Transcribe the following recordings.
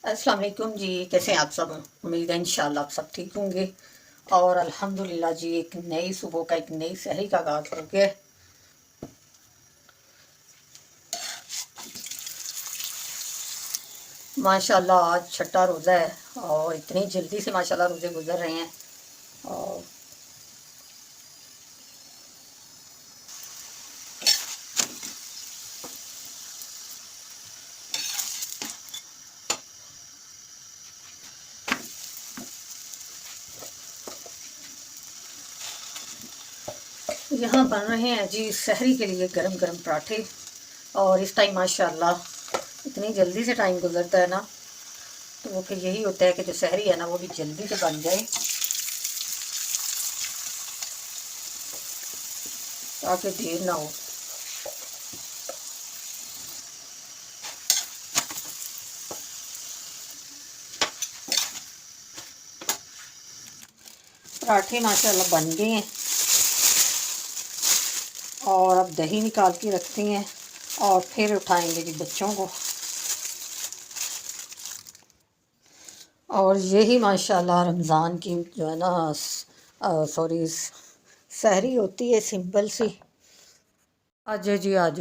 अस्सलाम वालेकुम जी। कैसे हैं आप सब? उम्मीद है इंशाल्लाह आप सब ठीक होंगे। और अल्हम्दुलिल्लाह जी, एक नई सुबह का एक नई सहरी का आगाज़ हो गया। माशाल्लाह आज छठा रोज़ा है और इतनी जल्दी से माशाल्लाह रोज़े गुजर रहे हैं। और यहाँ बन रहे हैं जी सहरी के लिए गरम गरम पराठे। और इस टाइम माशाल्लाह इतनी जल्दी से टाइम गुजरता है ना, तो वो फिर यही होता है कि जो सहरी है ना वो भी जल्दी से बन जाए ताकि देर ना हो। पराठे माशाल्लाह बन गए हैं और अब दही निकाल के रखते हैं और फिर उठाएंगे जी बच्चों को। और यही माशाल्लाह रमज़ान की जो है ना सॉरी सहरी होती है सिंपल सी। आज जी आज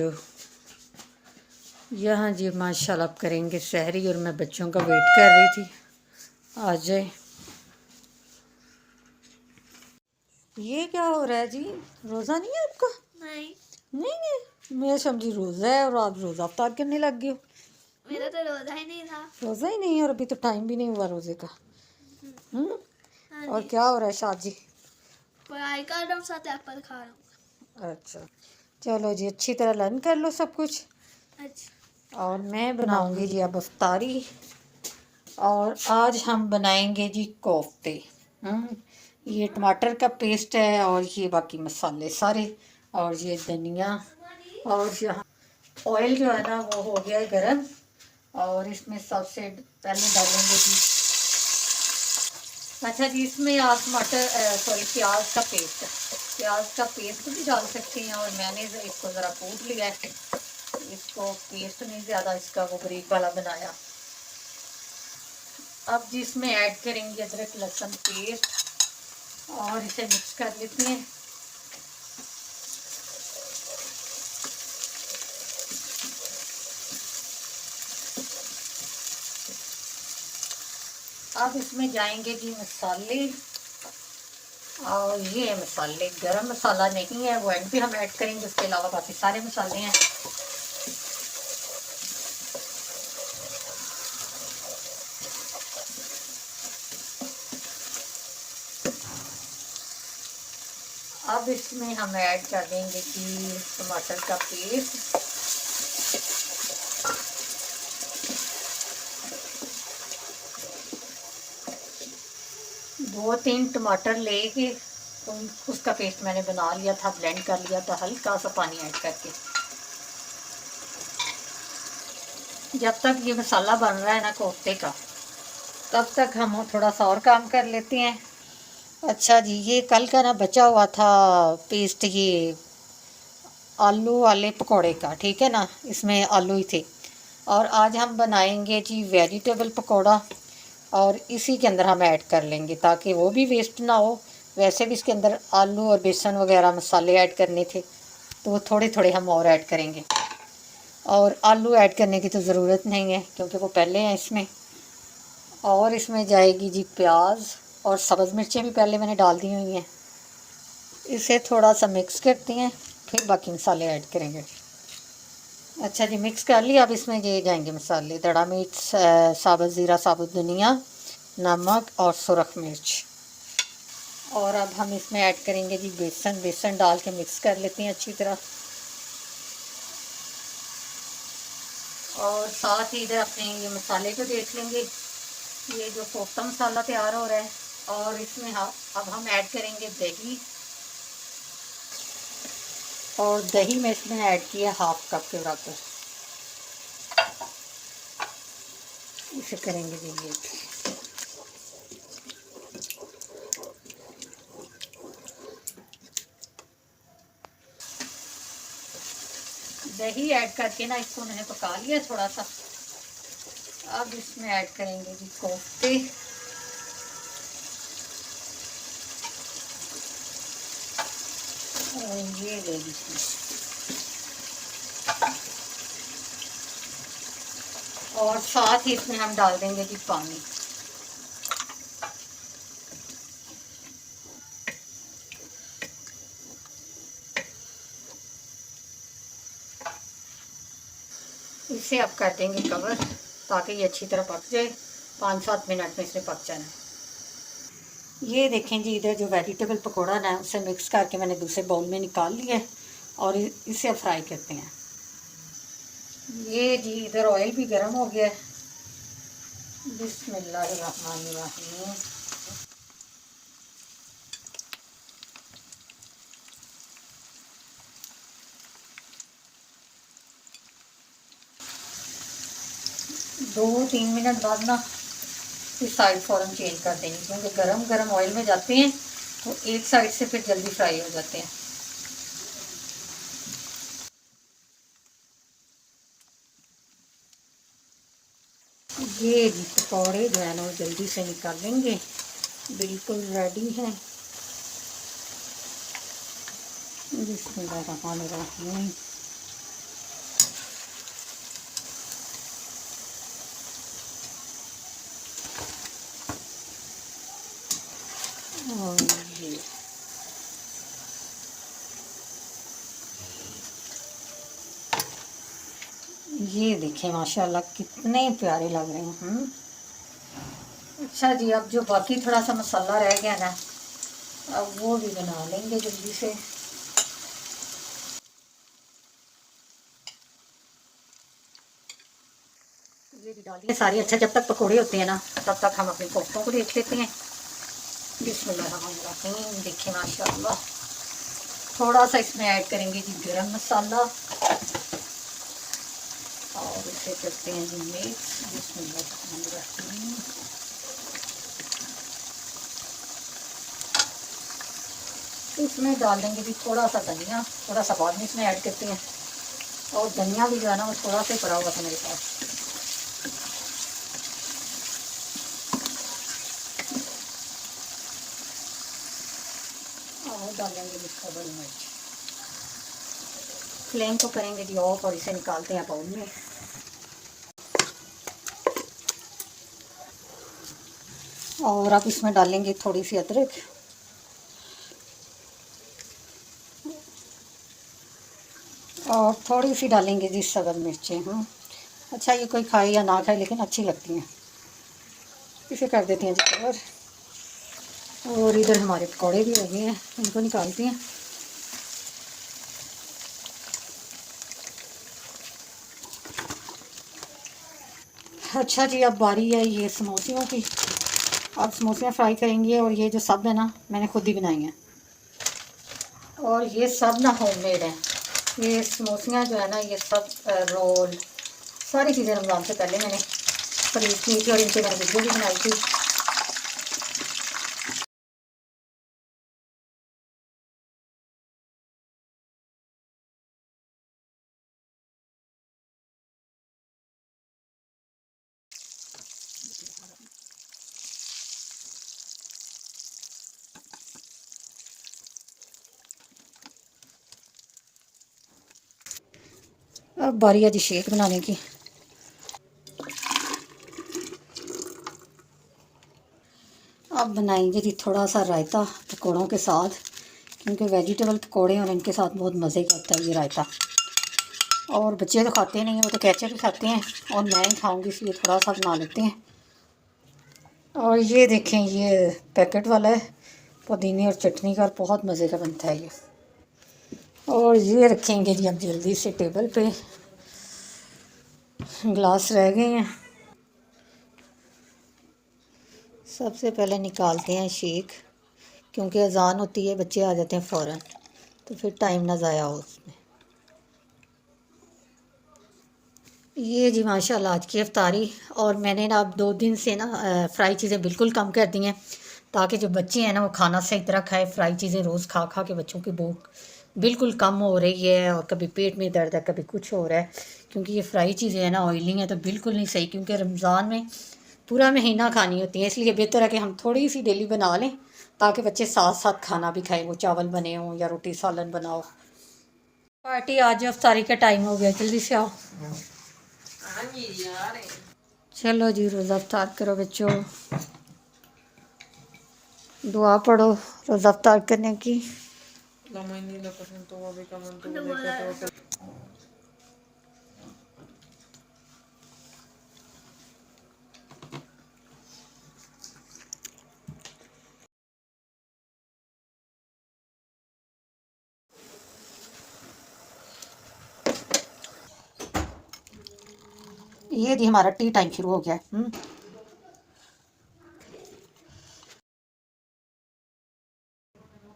यहाँ जी माशाल्लाह अब करेंगे सहरी और मैं बच्चों का वेट कर रही थी। आ जाए। ये क्या हो रहा है जी? रोज़ा नहीं है आपका? नहीं, नहीं है। मैं समझी रोज़ा है और आप रोज़ा अफ्तार करने लग गए हो। मेरा तो रोजा ही नहीं था। रोज़ा ही नहीं है और अभी तो टाइम भी नहीं हुआ रोज़े का। हम्म। हाँ और जी, क्या हो रहा है शादी? पढ़ाई कर रहा हूँ, साथ एप्पल खा रहा हूँ। अच्छा, चलो जी अच्छी तरह लर्न कर लो सब कुछ। अच्छा, और मैं बनाऊंगी जी अब अफ्तारी। और आज हम बनाएंगे जी कोफ्ते। ये टमाटर का पेस्ट है और ये बाकी मसाले सारे और ये धनिया। और यहाँ ऑयल जो है ना वो हो गया है गरम और इसमें सबसे पहले डालेंगे जी। अच्छा जी, इसमें आप टमाटर सॉरी प्याज का पेस्ट भी डाल सकते हैं और मैंने इसको ज़रा कूट लिया है। इसको पेस्ट नहीं ज़्यादा इसका वो बारीक वाला बनाया। अब जी इसमें ऐड करेंगे अदरक लहसुन पेस्ट और इसे मिक्स कर लेते हैं। अब इसमें जाएंगे जी मसाले। और ये मसाले गरम मसाला नहीं है, वो एंड पे हम ऐड करेंगे, उसके अलावा बाकी सारे मसाले हैं। अब इसमें हम ऐड कर देंगे जी टमाटर का पेस्ट। दो तीन टमाटर लेके तो उसका पेस्ट मैंने बना लिया था, ब्लेंड कर लिया था हल्का सा पानी ऐड करके। जब तक ये मसाला बन रहा है ना कोफ्ते का, तब तक हम थोड़ा सा और काम कर लेते हैं। अच्छा जी, ये कल का ना बचा हुआ था पेस्ट, ये आलू वाले पकोड़े का, ठीक है ना, इसमें आलू ही थे। और आज हम बनाएंगे जी वेजिटेबल पकोड़ा और इसी के अंदर हम ऐड कर लेंगे ताकि वो भी वेस्ट ना हो। वैसे भी इसके अंदर आलू और बेसन वगैरह मसाले ऐड करने थे, तो वो थोड़े थोड़े हम और ऐड करेंगे। और आलू ऐड करने की तो ज़रूरत नहीं है क्योंकि वो पहले हैं इसमें। और इसमें जाएगी जी प्याज और सब्ज़ मिर्चें भी पहले मैंने डाल दी हुई हैं। इसे थोड़ा सा मिक्स करते हैं, फिर बाकी मसाले ऐड करेंगे। अच्छा जी, मिक्स कर लिया। अब इसमें ये जाएंगे मसाले, दड़ा मिर्च, साबुत ज़ीरा, साबुत धनिया, नमक और सुरख मिर्च। और अब हम इसमें ऐड करेंगे जी बेसन। बेसन डाल के मिक्स कर लेते हैं अच्छी तरह। और साथ ही इधर अपने ये मसाले को देख लेंगे। ये जो कोफ्ता मसाला तैयार हो रहा है और इसमें अब हम ऐड करेंगे दही। और दही में इसमें ऐड किया हाफ कप के बराबर। इसे करेंगे जी ये दही ऐड करके ना इसको मैंने पका लिया थोड़ा सा। अब इसमें ऐड करेंगे जी कोफ्ते। और ये ले लीजिए, और साथ ही इसमें हम डाल देंगे जी पानी। इसे अब कर देंगे कवर, ताकि ये अच्छी तरह पक जाए। 5-7 मिनट में इसे पक जाना। ये देखें जी, इधर जो वेजिटेबल पकौड़ा ना उसे मिक्स करके मैंने दूसरे बाउल में निकाल लिया है और इसे फ्राई करते हैं। ये जी इधर ऑयल भी गर्म हो गया है। बिस्मिल्लाहिर्रहमानिर्रहीम। 2-3 मिनट बाद ना फिर साइड फ़ौरन चेंज कर देंगे, क्योंकि गरम गरम ऑयल में जाते हैं तो एक साइड से फिर जल्दी फ्राई हो जाते हैं। ये जी पकौड़े जो है ना वो जल्दी से निकाल लेंगे, बिल्कुल रेडी हैं। बिस्मिल्लाहिर्रहमानिर्रहीम। और ये देखें माशाल्लाह कितने प्यारे लग रहे हैं। अच्छा जी, अब जो बाकी थोड़ा सा मसाला रह गया ना, अब वो भी बना लेंगे जल्दी से। ये भी डाल दिए सारी। अच्छा, जब तक पकोड़े होते हैं ना तब तक हम अपने कोफ्तों को देख लेते हैं। बिस्मिल्लाहिर्रहमानिर्रहीम। देखिए माशाल्लाह, थोड़ा सा इसमें ऐड करेंगे जी गरम मसाला और इसे करते हैं जी मिक्स। बिस्मिल्लाहिर्रहमानिर्रहीम। इसमें डाल देंगे जी थोड़ा सा धनिया, थोड़ा सा बाद में इसमें ऐड करते हैं। और धनिया भी जो है ना वो थोड़ा सा पड़ा हुआ था मेरे पास। और डालेंगे इसका बड़ी मिर्च। फ्लेम को करेंगे जी ऑफ और इसे निकालते हैं बाउल में। और अब इसमें डालेंगे थोड़ी सी अदरक और थोड़ी सी डालेंगे जी सब्ज़ मिर्चें। अच्छा, ये कोई खाए या ना खाए लेकिन अच्छी लगती हैं। इसे कर देते हैं जी कवर। और इधर हमारे पकौड़े भी हो गए हैं, इनको निकालते हैं। अच्छा जी, अब बारी है ये समोसियों की। अब समोसियाँ फ्राई करेंगे और ये जो सब है ना मैंने खुद ही बनाई हैं, और ये सब ना होममेड है। ये समोसियाँ जो है ना ये सब रोल सारी चीज़ें रमज़ान से पहले मैंने खरीद की थी और इनसे मैंने वीडियो भी बनाई थी। अब बारी है जी शेक बनाने की। अब बनाएंगे जी थोड़ा सा रायता पकौड़ों के साथ, क्योंकि वेजिटेबल पकौड़े और इनके साथ बहुत मज़े करता है ये रायता। और बच्चे तो खाते नहीं हैं, वो तो केचप ही खाते हैं और मैं ही खाऊंगी, इसलिए थोड़ा सा बना लेते हैं। और ये देखें, ये पैकेट वाला है पुदीने और चटनी का, बहुत मज़े का बनता है ये। और ये रखेंगे जी अब जल्दी से टेबल पे, ग्लास रह गए हैं। सबसे पहले निकालते हैं शेक, क्योंकि अजान होती है, बच्चे आ जाते हैं फ़ौरन, तो फिर टाइम ना ज़ाया हो उसमें। ये जी माशाल्लाह आज की इफ्तारी। और मैंने ना अब 2 दिन से ना फ्राई चीज़ें बिल्कुल कम कर दी हैं, ताकि जो बच्चे हैं ना वो खाना सही तरह खाए। फ्राई चीज़ें रोज़ खा खा के बच्चों की भूख बिल्कुल कम हो रही है, और कभी पेट में दर्द है, कभी कुछ हो रहा है। क्योंकि ये फ्राई चीज़ें हैं ना, ऑयली हैं, तो बिल्कुल नहीं सही, क्योंकि रमज़ान में पूरा महीना खानी होती है, इसलिए बेहतर है कि हम थोड़ी सी डेली बना लें ताकि बच्चे साथ साथ खाना भी खाएं, वो चावल बने हों या रोटी सालन बनाओ। पार्टी आज अफ्तारी का टाइम हो गया, जल्दी से आओ। चलो जी, रोज़ा अफ्तार करो बच्चों, दुआ पढ़ो रोज़ा अफ्तार करने की। ये जी हमारा टी टाइम शुरू हो गया है।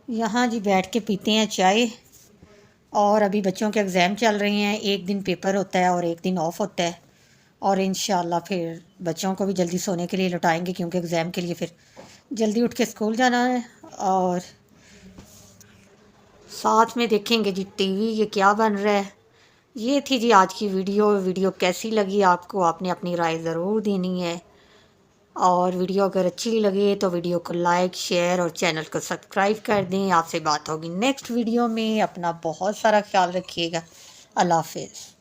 यहाँ जी बैठ के पीते हैं चाय, और अभी बच्चों के एग्ज़ाम चल रहे हैं, एक दिन पेपर होता है और एक दिन ऑफ होता है, और इंशाल्लाह फिर बच्चों को भी जल्दी सोने के लिए लौटाएंगे, क्योंकि एग्ज़ाम के लिए फिर जल्दी उठ के स्कूल जाना है। और साथ में देखेंगे जी टीवी, ये क्या बन रहा है। ये थी जी आज की वीडियो कैसी लगी आपको, आपने अपनी राय ज़रूर देनी है, और वीडियो अगर अच्छी लगे तो वीडियो को लाइक शेयर और चैनल को सब्सक्राइब कर दें। आपसे बात होगी नेक्स्ट वीडियो में, अपना बहुत सारा ख्याल रखिएगा। अल्लाह हाफिज़।